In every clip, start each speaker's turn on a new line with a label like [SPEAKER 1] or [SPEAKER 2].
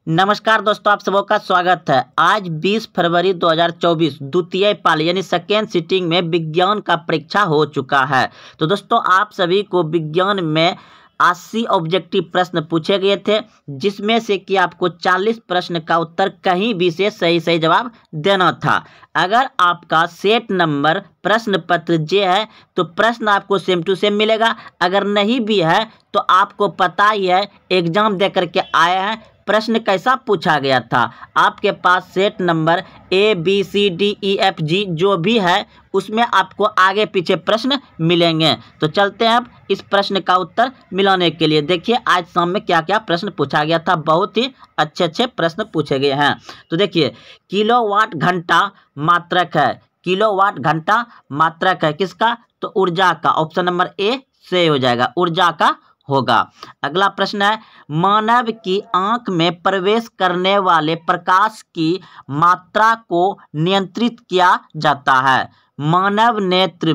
[SPEAKER 1] नमस्कार दोस्तों, आप सबों का स्वागत है। आज 20 फरवरी 2024 द्वितीय पाली यानी सेकेंड सिटिंग में विज्ञान का परीक्षा हो चुका है। तो दोस्तों, आप सभी को विज्ञान में 80 ऑब्जेक्टिव प्रश्न पूछे गए थे, जिसमें से कि आपको 40 प्रश्न का उत्तर कहीं भी से सही जवाब देना था। अगर आपका सेट नंबर प्रश्न पत्र जे है तो प्रश्न आपको सेम टू सेम मिलेगा। अगर नहीं भी है तो आपको पता ही है, एग्जाम दे करके आए हैं प्रश्न कैसा पूछा गया था। आपके पास सेट नंबर ABCDEFG जो भी है उसमें आपको आगे पीछे प्रश्न मिलेंगे। तो चलते हैं अब इस प्रश्न का उत्तर मिलाने के लिए। देखिए आज शाम में क्या क्या प्रश्न पूछा गया था, बहुत ही अच्छे प्रश्न पूछे गए हैं। तो देखिए, किलोवाट घंटा मात्रक है। किलोवाट घंटा मात्रक है किसका? तो ऊर्जा का। ऑप्शन नंबर ए सही हो जाएगा, ऊर्जा का होगा। अगला प्रश्न है, मानव की आंख में प्रवेश करने वाले प्रकाश की मात्रा को नियंत्रित किया जाता है। मानव नेत्र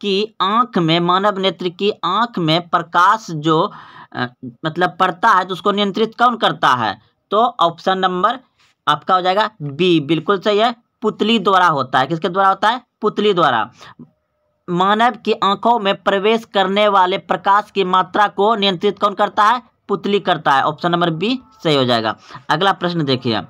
[SPEAKER 1] की आंख में प्रकाश जो मतलब पड़ता है तो उसको नियंत्रित कौन करता है? तो ऑप्शन नंबर आपका हो जाएगा बी, बिल्कुल सही है। पुतली द्वारा होता है। किसके द्वारा होता है? पुतली द्वारा। मानव की आंखों में प्रवेश करने वाले प्रकाश की मात्रा को नियंत्रित कौन करता है? पुतली करता है। ऑप्शन नंबर बी सही हो जाएगा। अगला प्रश्न देखिए,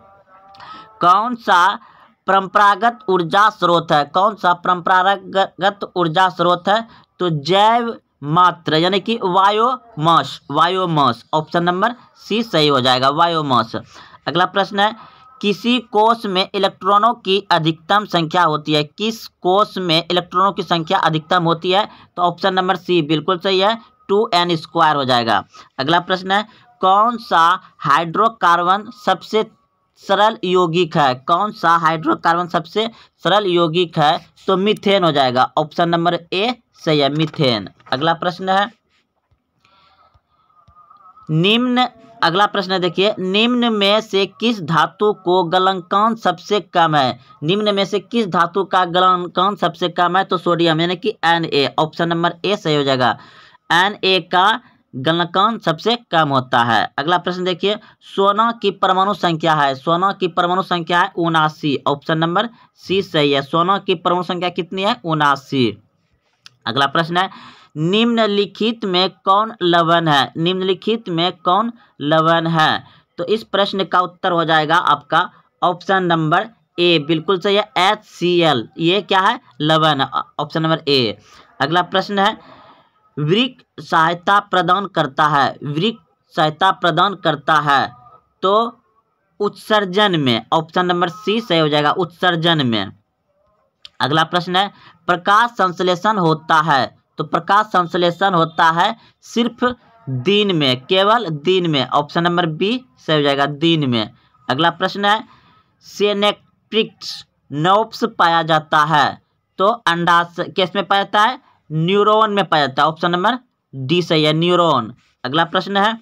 [SPEAKER 1] कौन सा परंपरागत ऊर्जा स्रोत है? कौन सा परंपरागत ऊर्जा स्रोत है? तो जैव मात्र यानी कि बायोमास। ऑप्शन नंबर सी सही हो जाएगा, बायोमास। अगला प्रश्न है, किसी कोष में इलेक्ट्रॉनों की अधिकतम संख्या होती है। किस कोष में इलेक्ट्रॉनों की संख्या अधिकतम होती है? तो ऑप्शन नंबर सी बिल्कुल सही है, 2n² हो जाएगा। अगला प्रश्न है, कौन सा हाइड्रोकार्बन सबसे सरल यौगिक है? कौन सा हाइड्रोकार्बन सबसे सरल यौगिक है? तो मीथेन हो जाएगा। ऑप्शन नंबर ए सही है, मीथेन। अगला प्रश्न है, अगला प्रश्न देखिए, निम्न में से किस धातु को गलनांक सबसे कम है? निम्न में से किस धातु का गलनांक सबसे कम है? तो सोडियम यानी कि Na। ऑप्शन नंबर ए सही हो जाएगा, Na का गलनांक सबसे कम होता है। अगला प्रश्न देखिए, सोना की परमाणु संख्या है। सोना की परमाणु संख्या है 79। ऑप्शन नंबर सी सही है, सोना की परमाणु संख्या कितनी है? 79। अगला प्रश्न है, निम्नलिखित में कौन लवण है? निम्नलिखित में कौन लवण है? तो इस प्रश्न का उत्तर हो जाएगा आपका ऑप्शन नंबर ए, बिल्कुल सही है, HCl। ये क्या है? लवण। Option number A. अगला प्रश्न है, वृक्क सहायता प्रदान करता है। वृक्क सहायता प्रदान करता है तो उत्सर्जन में। ऑप्शन नंबर सी सही हो जाएगा, उत्सर्जन में। अगला प्रश्न है, प्रकाश संश्लेषण होता है। तो प्रकाश संश्लेषण होता है सिर्फ दिन में, केवल दिन में। ऑप्शन नंबर बी सही हो जाएगा, दिन में। अगला प्रश्न है, सिनेप्टिक्स नर्व्स पाया जाता है तो अंडाशय किस में पाया जाता है? न्यूरॉन में पाया जाता है। ऑप्शन नंबर डी सही है, न्यूरॉन। अगला प्रश्न है,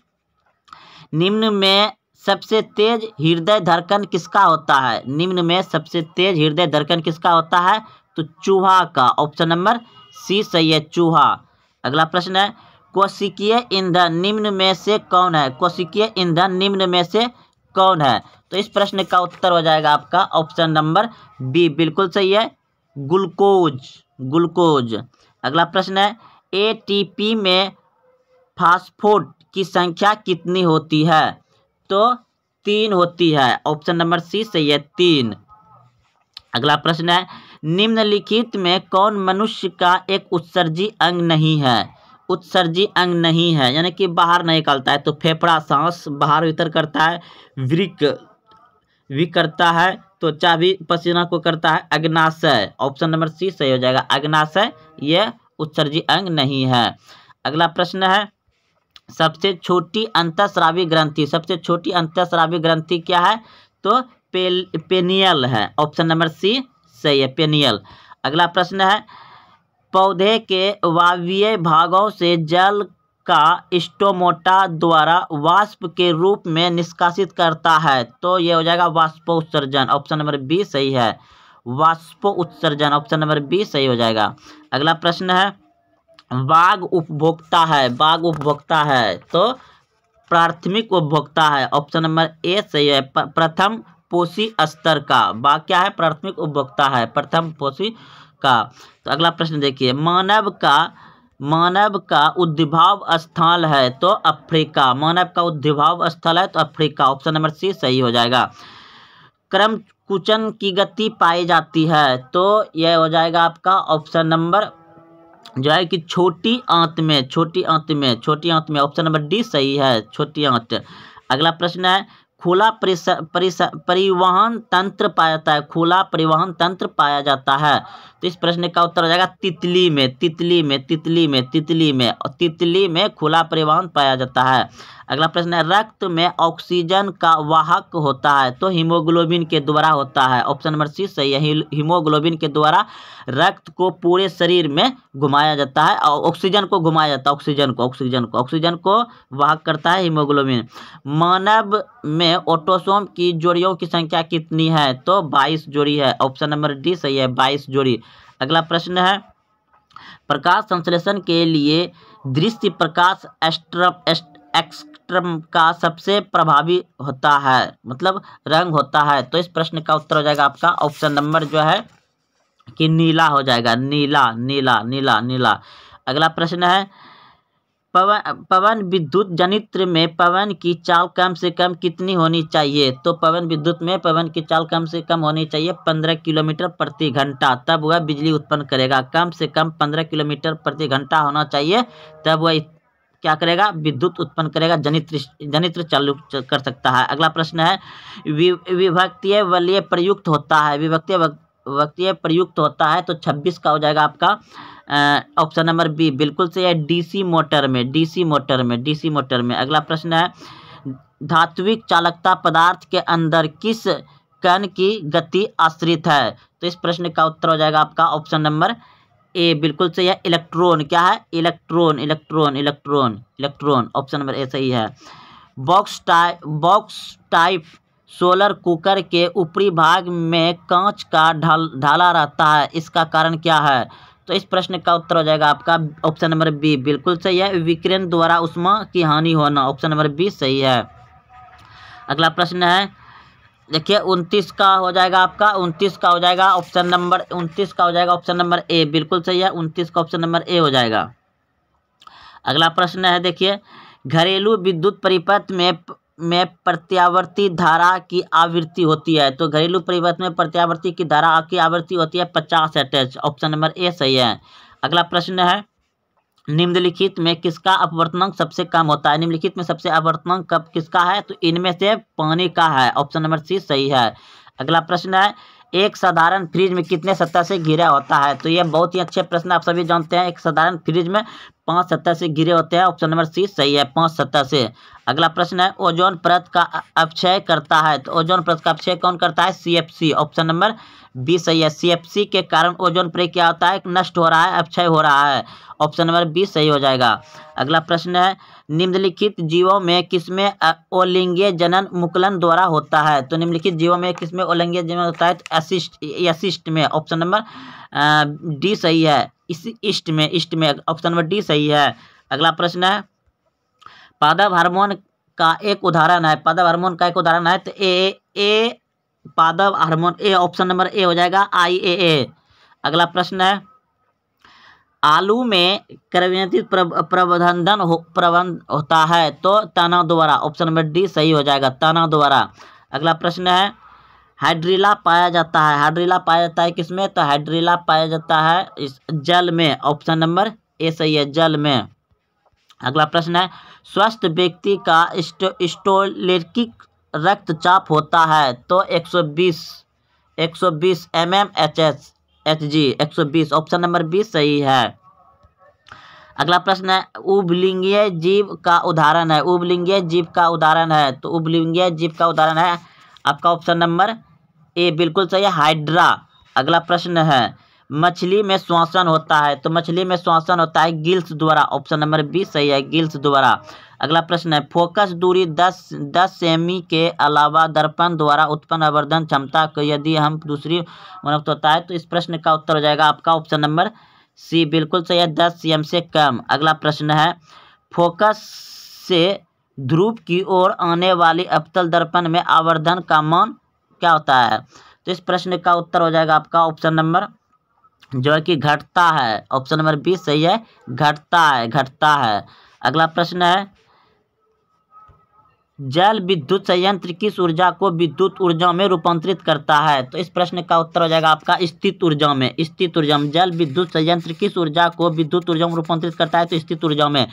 [SPEAKER 1] निम्न में सबसे तेज हृदय धड़कन किसका होता है? निम्न में सबसे तेज हृदय धड़कन किसका होता है? तो चूहा का। ऑप्शन नंबर सी सही है, चूहा। अगला प्रश्न है, कोशिकीय ईंधन निम्न में से कौन है? कोशिकीय ईंधन निम्न में से कौन है? तो इस प्रश्न का उत्तर हो जाएगा आपका ऑप्शन नंबर बी, बिल्कुल सही है, ग्लूकोज। अगला प्रश्न है, ATP में फास्फेट की संख्या कितनी होती है? तो 3 होती है। ऑप्शन नंबर सी सही है, 3। अगला प्रश्न है, निम्नलिखित में कौन मनुष्य का एक उत्सर्जी अंग नहीं है? उत्सर्जी अंग नहीं है यानी कि बाहर नहीं निकलता है। तो फेफड़ा सांस बाहर भीतर करता है, वृक्क भी करता है, तो चाबी पसीना को करता है, अग्नाशय। ऑप्शन नंबर सी सही हो जाएगा, अग्नाशय ये उत्सर्जी अंग नहीं है। अगला प्रश्न है, सबसे छोटी अंतःस्रावी ग्रंथि। सबसे छोटी अंतःस्रावी ग्रंथि क्या है? तो पेनियल है। ऑप्शन नंबर सी सही है, पेनियल। अगला प्रश्न है, पौधे के वायवीय भागों से जल का स्टोमेटा द्वारा वाष्प के रूप में निष्कासित करता है तो ये हो जाएगा वाष्पोत्सर्जन। ऑप्शन नंबर बी सही है, वाष्पोत्सर्जन। ऑप्शन नंबर बी सही हो जाएगा। अगला प्रश्न है, बाघ उपभोक्ता है। बाघ उपभोक्ता है तो प्राथमिक उपभोक्ता है? ऑप्शन नंबर ए सही है। प्रथम पोषी स्तर का क्या है? प्राथमिक उपभोक्ता है, प्रथम पोषी का। तो अगला प्रश्न देखिए, मानव का उद्भव स्थल है तो अफ्रीका। मानव का उद्भव स्थल है तो अफ्रीका, ऑप्शन नंबर सी सही हो जाएगा। क्रम कुंचन की गति पाई जाती है तो यह हो जाएगा आपका ऑप्शन नंबर जो है कि छोटी आंत में, ऑप्शन नंबर डी सही है, छोटी आंत। अगला प्रश्न है, खुला परिवहन तंत्र पाया जाता है, खुला परिवहन तंत्र पाया जाता है। तो इस प्रश्न का उत्तर हो जाएगा तितली में खुला परिवहन पाया जाता है। अगला प्रश्न है, रक्त में ऑक्सीजन का वाहक होता है तो हीमोग्लोबिन के द्वारा होता है, ऑप्शन नंबर सी सही है। हीमोग्लोबिन के द्वारा रक्त को पूरे शरीर में घुमाया जाता है और ऑक्सीजन को घुमाया जाता है, ऑक्सीजन को वाहक करता है हीमोग्लोबिन। मानव में ऑटोसोम की जोड़ियों की संख्या कितनी है? तो 22 जोड़ी है, ऑप्शन नंबर डी सही है, 22 जोड़ी। अगला प्रश्न है, प्रकाश संश्लेषण के लिए दृश्य प्रकाश एक्सट्रम का सबसे प्रभावी होता है, मतलब रंग होता है। तो इस प्रश्न का उत्तर हो जाएगा आपका ऑप्शन नंबर जो है कि नीला हो जाएगा, नीला। अगला प्रश्न है, पवन विद्युत जनित्र में पवन की चाल कम से कम कितनी होनी चाहिए? तो पवन विद्युत में पवन की चाल कम से कम होनी चाहिए 15 किलोमीटर प्रति घंटा, तब वह बिजली उत्पन्न करेगा। कम से कम 15 किलोमीटर प्रति घंटा होना चाहिए, तब वह क्या करेगा? विद्युत उत्पन्न करेगा, जनित्र चालू कर सकता है। अगला प्रश्न है, विभक्तीय वलय प्रयुक्त होता है, विभक्तीय प्रयुक्त होता है तो 26 का हो जाएगा आपका ऑप्शन नंबर बी बिल्कुल सही है, डीसी मोटर में। अगला प्रश्न है, धात्विक चालकता पदार्थ के अंदर किस कण की गति आश्रित है? तो इस प्रश्न का उत्तर हो जाएगा आपका ऑप्शन नंबर ए बिल्कुल सही है, इलेक्ट्रॉन। क्या है? इलेक्ट्रॉन, ऑप्शन नंबर ए सही है। बॉक्स टाइप सोलर कुकर के ऊपरी भाग में कांच का ढाला रहता है, इसका कारण क्या है? तो इस प्रश्न का उत्तर हो जाएगा आपका ऑप्शन नंबर बी बिल्कुल सही है, विकिरण द्वारा ऊष्मा की हानि होना, ऑप्शन नंबर बी सही है। अगला प्रश्न है, देखिए 29 का हो जाएगा आपका, 29 का हो जाएगा ऑप्शन नंबर ए बिल्कुल सही है, 29 का ऑप्शन नंबर ए हो जाएगा। अगला प्रश्न है, देखिए घरेलू विद्युत परिपथ में प्रत्यावर्ती धारा की आवृत्ति होती है, तो घरेलू परिपथ में प्रत्यावर्ती की धारा की आवृत्ति होती है 50 हर्ट्ज, ऑप्शन नंबर ए सही है। अगला प्रश्न है, निम्नलिखित में किसका अपवर्तनांक सबसे कम होता है? निम्नलिखित में सबसे अपवर्तनांक किसका है? तो इनमें से पानी का है, ऑप्शन नंबर सी सही है। अगला प्रश्न है, एक साधारण फ्रिज में कितने सतह से घिरा होता है? तो ये बहुत ही अच्छे प्रश्न, आप सभी जानते हैं। एक साधारण फ्रिज में 5 सतह से घिरे होते हैं, ऑप्शन नंबर सी सही है, 5 सतह से। अगला प्रश्न है, ओजोन परत का अपक्षय करता है, तो ओजोन परत का अपक्षय कौन करता है? CFC, ऑप्शन नंबर बी सही है। CFC के कारण ओजोन परत क्या होता है? नष्ट हो रहा है, अपक्षय हो रहा है, ऑप्शन नंबर बी सही हो जाएगा। अगला प्रश्न है, निम्नलिखित जीवों में किसमें अलिंगीय जनन मुकुलन द्वारा होता है? तो निम्नलिखित जीवों में किसमें अलिंगीय जनन होता है? एसिस्ट में, ऑप्शन नंबर डी सही है, ईस्ट में, ऑप्शन नंबर डी सही है। अगला प्रश्न है, पादप हार्मोन का एक उदाहरण है, तो ए पादप hormone A, option number A हो जाएगा, IAA। अगला प्रश्न है, आलू में कार्बनिक प्रबंधन होता है तो तना द्वारा, ऑप्शन नंबर डी सही हो जाएगा, तना द्वारा। अगला प्रश्न है, हाइड्रिला पाया जाता है किसमें? तो हाइड्रिला पाया जाता है इस जल में, ऑप्शन नंबर ए सही है, जल में। अगला प्रश्न है, स्वस्थ व्यक्ति का हिस्टोलिटिक रक्तचाप होता है तो 120 mmHg, 120, ऑप्शन नंबर बी सही है। अगला प्रश्न है, उभलिंगीय जीव का उदाहरण है, तो उभलिंगीय जीव का उदाहरण है आपका ऑप्शन नंबर ए बिल्कुल सही है, हाइड्रा। अगला प्रश्न है, मछली में श्वसन होता है, तो मछली में श्वसन होता है गिल्स द्वारा, ऑप्शन नंबर बी सही है, गिल्स द्वारा। अगला प्रश्न है, फोकस दूरी 10 सेमी के अलावा दर्पण द्वारा उत्पन्न आवर्धन क्षमता को यदि हम दूसरी मनुष्य होता है, तो इस प्रश्न का उत्तर हो जाएगा आपका ऑप्शन नंबर सी बिल्कुल सही है, 10 cm से कम। अगला प्रश्न है, फोकस से ध्रुव की ओर आने वाली अवतल दर्पण में आवर्धन का मान क्या होता है? तो इस प्रश्न का उत्तर हो जाएगा आपका ऑप्शन नंबर जो है कि घटता है। ऑप्शन नंबर बी सही है, घटता है, घटता है। अगला प्रश्न है, जल विद्युत संयंत्र किस ऊर्जा को विद्युत ऊर्जा में रूपांतरित करता है? तो इस प्रश्न का उत्तर हो जाएगा आपका स्थित ऊर्जा में। स्थित ऊर्जा में जल विद्युत संयंत्र किस ऊर्जा को विद्युत ऊर्जा में रूपांतरित करता है? तो स्थित ऊर्जा में।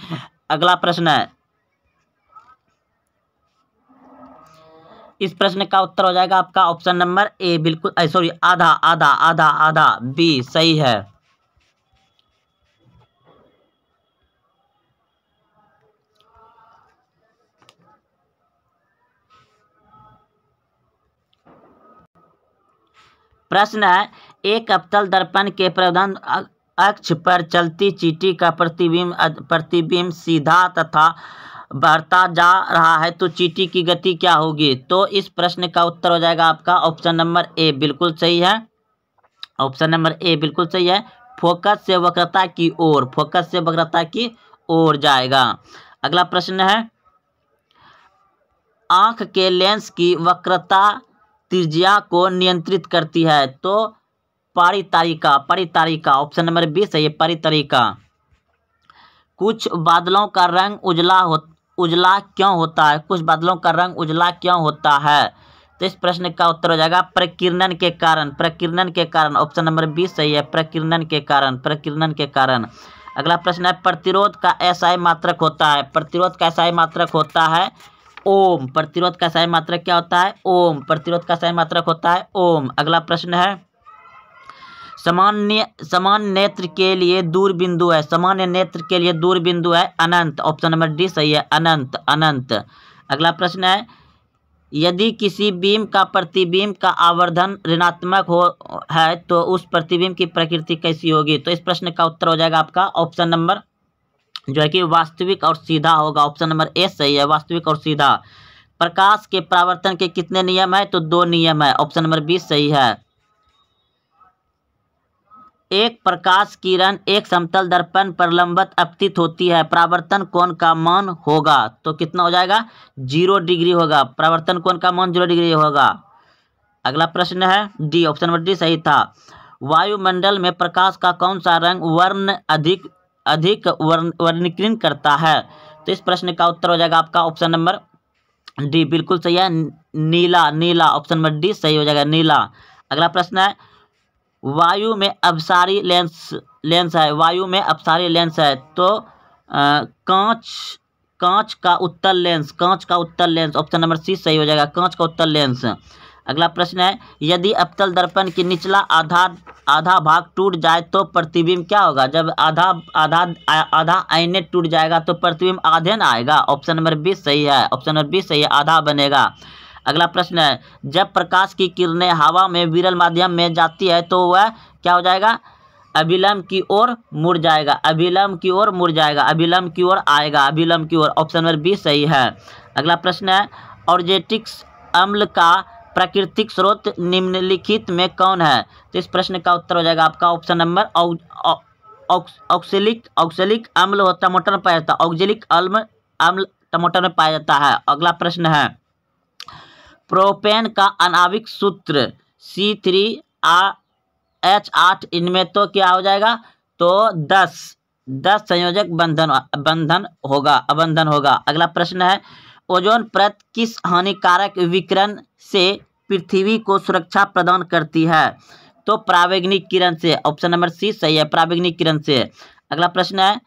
[SPEAKER 1] अगला प्रश्न है, इस प्रश्न का उत्तर हो जाएगा आपका ऑप्शन नंबर ए, बिल्कुल सॉरी आधा आधा आधा आधा बी सही है। प्रश्न है, एक अवतल दर्पण के प्रधान अक्ष पर चलती चींटी का प्रतिबिंब सीधा तथा बढ़ता जा रहा है तो चींटी की गति क्या होगी? तो इस प्रश्न का उत्तर हो जाएगा आपका ऑप्शन नंबर ए, बिल्कुल सही है। ऑप्शन नंबर ए बिल्कुल सही है, फोकस से वक्रता की ओर, फोकस से वक्रता की ओर जाएगा। अगला प्रश्न है, आंख के लेंस की वक्रता त्रिज्या को नियंत्रित करती है? तो परितारिका, परितारिका। ऑप्शन नंबर बी सही है, परितारिका। कुछ बादलों का रंग उजला क्यों होता है? कुछ बादलों का रंग उजला क्यों होता है? तो इस प्रश्न का उत्तर हो जाएगा प्रकीर्णन के कारण, प्रकीर्णन के कारण। ऑप्शन नंबर बी सही है, प्रकीर्णन के कारण, प्रकीर्णन के कारण। अगला प्रश्न है, प्रतिरोध का एसआई मात्रक होता है? प्रतिरोध का एसआई मात्रक होता है ओम। प्रतिरोध का एसआई मात्रक क्या होता है? ओम। प्रतिरोध का एसआई मात्रक होता है ओम। अगला प्रश्न है, समान नेत्र के लिए दूर बिंदु है? सामान्य नेत्र के लिए दूर बिंदु है अनंत। ऑप्शन नंबर डी सही है, अनंत, अनंत। अगला प्रश्न है, यदि किसी बीम का प्रतिबिंब का आवर्धन ऋणात्मक है तो उस प्रतिबिंब की प्रकृति कैसी होगी? तो इस प्रश्न का उत्तर हो जाएगा आपका ऑप्शन नंबर जो है कि वास्तविक और सीधा होगा। ऑप्शन नंबर ए सही है, वास्तविक और सीधा। प्रकाश के परावर्तन के कितने नियम है? तो 2 नियम है। ऑप्शन नंबर बी सही है। एक प्रकाश किरण एक समतल दर्पण पर लंबवत अपतित होती है, परावर्तन कोण का मान होगा? तो कितना हो जाएगा? 0 डिग्री होगा। परावर्तन कोण का मान 0 डिग्री होगा। अगला प्रश्न है डी, ऑप्शन नंबर डी सही था। वायुमंडल में प्रकाश का कौन सा रंग वर्ण अधिक वर्णीकृत करता है? तो इस प्रश्न का उत्तर हो जाएगा आपका ऑप्शन नंबर डी, बिल्कुल सही है, नीला, नीला। ऑप्शन नंबर डी सही हो जाएगा, नीला। अगला प्रश्न है, वायु में अपसारी लेंस है, वायु में अपसारी लेंस है तो कांच का उत्तल लेंस, कांच का उत्तल लेंस। ऑप्शन नंबर सी सही हो जाएगा, कांच का उत्तल लेंस। अगला प्रश्न है, यदि अवतल दर्पण की निचला आधा भाग टूट जाए तो प्रतिबिंब क्या होगा? जब आधा आईने टूट जाएगा तो प्रतिबिंब आधे ना आएगा। ऑप्शन नंबर बी सही है, ऑप्शन नंबर बी सही है, आधा बनेगा। अगला प्रश्न है, जब प्रकाश की किरणें हवा में विरल माध्यम में जाती है तो वह क्या हो जाएगा? अभिलंब की ओर मुड़ जाएगा, अभिलंब की ओर मुड़ जाएगा, अभिलंब की ओर आएगा, अभिलंब की ओर। ऑप्शन नंबर बी सही है। अगला प्रश्न है, ऑर्जेटिक अम्ल का प्राकृतिक स्रोत निम्नलिखित में कौन है? तो इस प्रश्न का उत्तर हो जाएगा आपका ऑप्शन नंबर ऑक्सैलिक अम्ल होता टमाटर में पाया जाता है, ऑक्सैलिक अम्ल टमाटर में पाया जाता है। अगला प्रश्न है, प्रोपेन का आणविक सूत्र C3H8 इनमें तो क्या हो जाएगा? तो 10 संयोजक बंधन होगा। अगला प्रश्न है, ओजोन परत किस हानिकारक विकिरण से पृथ्वी को सुरक्षा प्रदान करती है? तो परावैंगनिक किरण से। ऑप्शन नंबर सी सही है, परावैंगनिक किरण से। अगला प्रश्न है,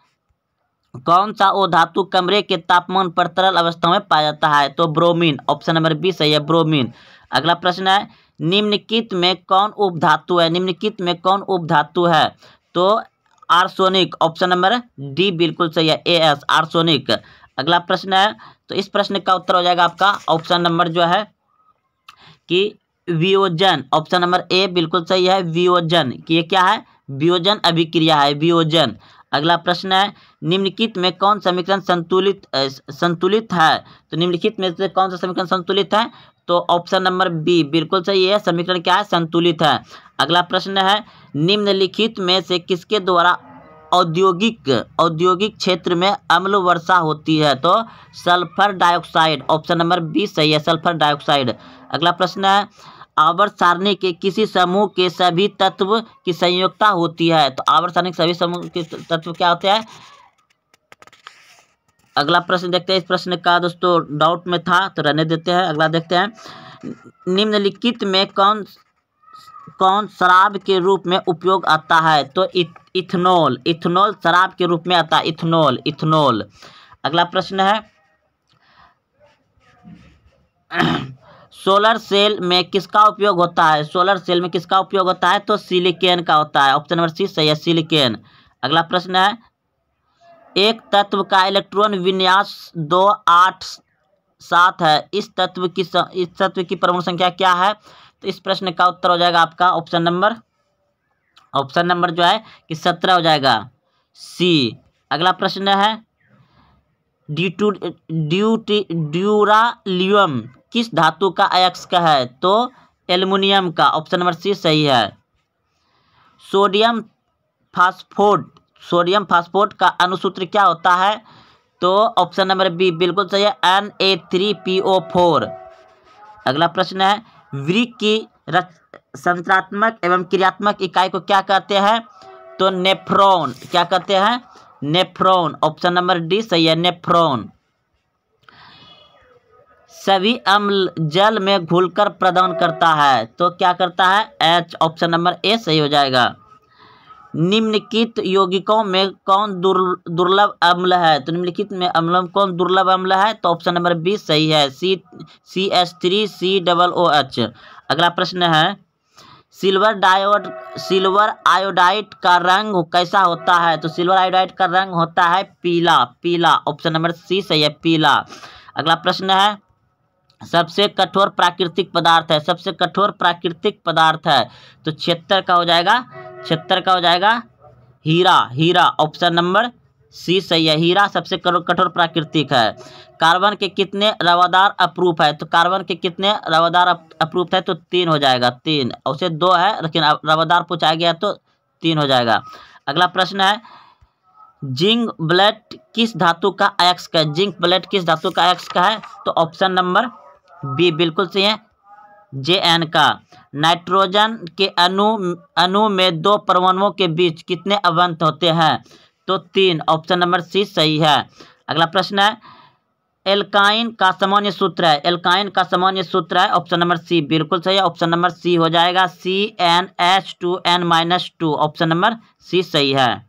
[SPEAKER 1] कौन सा वो धातु कमरे के तापमान पर तरल अवस्था में पाया जाता है? तो ब्रोमीन। ऑप्शन नंबर बी सही है, ब्रोमीन। अगला प्रश्न है, निम्नलिखित में कौन उपधातु है? निम्नलिखित में कौन उपधातु है? तो आर्सेनिक। ऑप्शन नंबर डी बिल्कुल सही है, AS, आर्सेनिक। अगला प्रश्न है, तो इस प्रश्न का उत्तर हो जाएगा आपका ऑप्शन नंबर जो है कि वियोजन। ऑप्शन नंबर ए बिल्कुल सही है, वियोजन। कि ये क्या है? वियोजन अभिक्रिया है, वियोजन। अगला प्रश्न है, निम्नलिखित में कौन समीकरण संतुलित है? तो निम्नलिखित में से कौन सा समीकरण संतुलित है? तो ऑप्शन नंबर बी बिल्कुल सही है, समीकरण क्या है? संतुलित है। अगला प्रश्न है, निम्नलिखित में से किसके द्वारा औद्योगिक क्षेत्र में अम्ल वर्षा होती है? तो sulphur dioxide, option number B सही है, सल्फर डाइऑक्साइड। अगला प्रश्न है, आवर्त सारणी के किसी समूह के सभी तत्व की संयोजकता होती है? तो आवर्त सारणी के सभी समूह के तत्व क्या होते हैं? अगला प्रश्न देखते हैं। इस प्रश्न का दोस्तों डाउट में था तो रहने देते हैं। अगला देखते हैं, निम्नलिखित में कौन शराब के रूप में उपयोग आता है? तो इथेनॉल शराब के रूप में आता है, इथेनॉल। अगला प्रश्न है, सोलर सेल में किसका उपयोग होता है? सोलर सेल में किसका उपयोग होता है? तो सिलिकॉन का होता है, ऑप्शन नंबर सी सही है, सिलिकॉन। अगला प्रश्न है, एक तत्व का इलेक्ट्रॉन विन्यास 2, 8, 7 है। इस तत्व की परमाणु संख्या क्या है? तो इस प्रश्न का उत्तर हो जाएगा आपका ऑप्शन नंबर जो है कि 17 हो जाएगा, सी। अगला प्रश्न है, ड्यूरालियम किस धातु का अयस्क है? तो एल्युमिनियम का, ऑप्शन नंबर सी सही है। सोडियम फास्फोट का अणुसूत्र क्या होता है? तो ऑप्शन नंबर बी बिल्कुल सही है, Na3PO4। अगला प्रश्न है, वृक्क की संरचनात्मक एवं क्रियात्मक इकाई को क्या कहते हैं? तो नेफ्रॉन। क्या कहते हैं? नेफ्रॉन, ऑप्शन नंबर डी सही है, नेफ्रॉन। सभी अम्ल जल में घुलकर प्रदान करता है? तो क्या करता है? एच, ऑप्शन नंबर ए सही हो जाएगा। निम्नलिखित यौगिकों में कौन दुर्लभ अम्ल है? तो निम्नलिखित में अम्लों में कौन दुर्लभ अम्ल है? तो ऑप्शन नंबर बी सही है, CH3COOH। अगला प्रश्न है, सिल्वर आयोडाइड का रंग कैसा होता है? तो सिल्वर आयोडाइड का रंग होता है पीला, ऑप्शन नंबर सी सही है, पीला। अगला प्रश्न है, सबसे कठोर प्राकृतिक पदार्थ है? सबसे कठोर प्राकृतिक पदार्थ है तो 76 का हो जाएगा हीरा, ऑप्शन नंबर सी सही है, हीरा सबसे कठोर प्राकृतिक है। कार्बन के कितने रवादार अप्रूप है? तो कार्बन के कितने रवादार अप्रूप है? तो 3 हो जाएगा, 3। उसे 2 है लेकिन रवादार पूछा गया तो 3 हो जाएगा। अगला प्रश्न है, जिंक ब्लेड किस धातु का अयस्क है? जिंक ब्लेड किस धातु का अयस्क है? तो ऑप्शन नंबर बी बिल्कुल सही है, Jn का। नाइट्रोजन के अणु में 2 परमाणुओं के बीच कितने अवंत होते हैं? तो 3, ऑप्शन नंबर सी सही है। अगला प्रश्न है, एल्काइन का सामान्य सूत्र है? ऑप्शन नंबर सी बिल्कुल सही है, ऑप्शन नंबर सी हो जाएगा, CnH2n-2, ऑप्शन नंबर सी सही है।